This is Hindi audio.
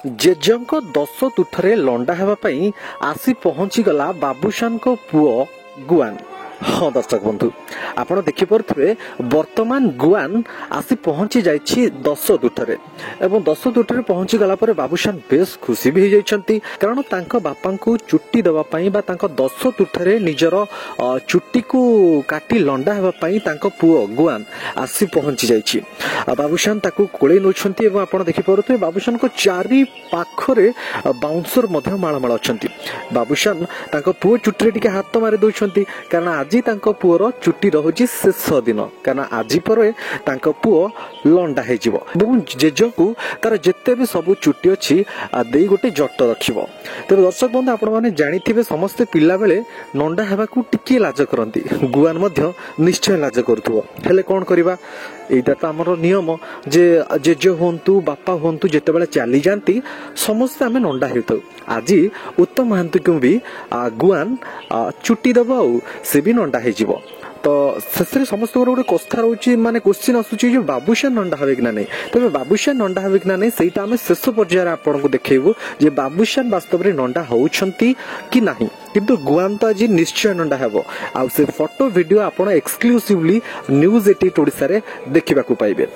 जेजंको 10 तुठरे लंडा हेबा पई आसी पहुंची गला बाबूशान को पुओ गुआन। हाँ दर्शक बंधु आपण देखि परुथबे वर्तमान गुआन आसी पहुंची जाइछि 10 तुठरे एवं 10 तुठरे पहुंची गला पर बाबूशान बेस खुशी भी जाइछंती कारण तांको बापा को चुट्टी देबा पई बा तांको 10 तुठरे निजर चुट्टी को काटी लंडा हेबा पई तांको पुओ गुआन आसी पहुंची जाइछि। बाबूशान ताकू कोळे नोछंती एवं आपण देखि परुथबे बाबूशान को चारि पाखरे बाउंसर मध्य माळमाळ अछंती। बाबूशान तांको पुओ चुट्टी रे टिके हाथ मारि दोछंती कारण आज तांको पुओर चुट्टी रहुची शेष दिन कारण आज पर तांको पुओ लंडा हे जीवो एवं जेजको तार जेते भी सब चुट्टी अछि देई गोटे जट रखिबो। तेरे दर्शक बंधु आपण माने जानिथिबे समस्त पिला बेले नंडा हेबाकू टिके लाज करंती गुआन मध्य निश्चय लाज करथुबो हेले कोन करिबा एटा त हमर नियम जे जेजे होंतु बापा होंतु जेते बेले चली जानती समस्त आमे नंडा हेतौ। आज उत्तम महांती को भी गुआन चुट्टी दबो से भी नंडा हे जीवो। तो शेष समस्त गोटे कथा रोचे माने क्वेश्चन आसुची जो बाबूशान नंडा हवे कि ना नहीं तबे बाबूशान नंडा हवे कि ना नहीं सेटा आमे शेष पर्यायर आपन को देखेबो जे बाबूशान वास्तव रे नंडा होउछंती कि नाही किंतु गुआन तो आज निश्चय नंडा हेबो। आ से फोटो वीडियो आपन एक्सक्लूसिवली न्यूज 88 ओडिसा रे देखिबा को पाइबे।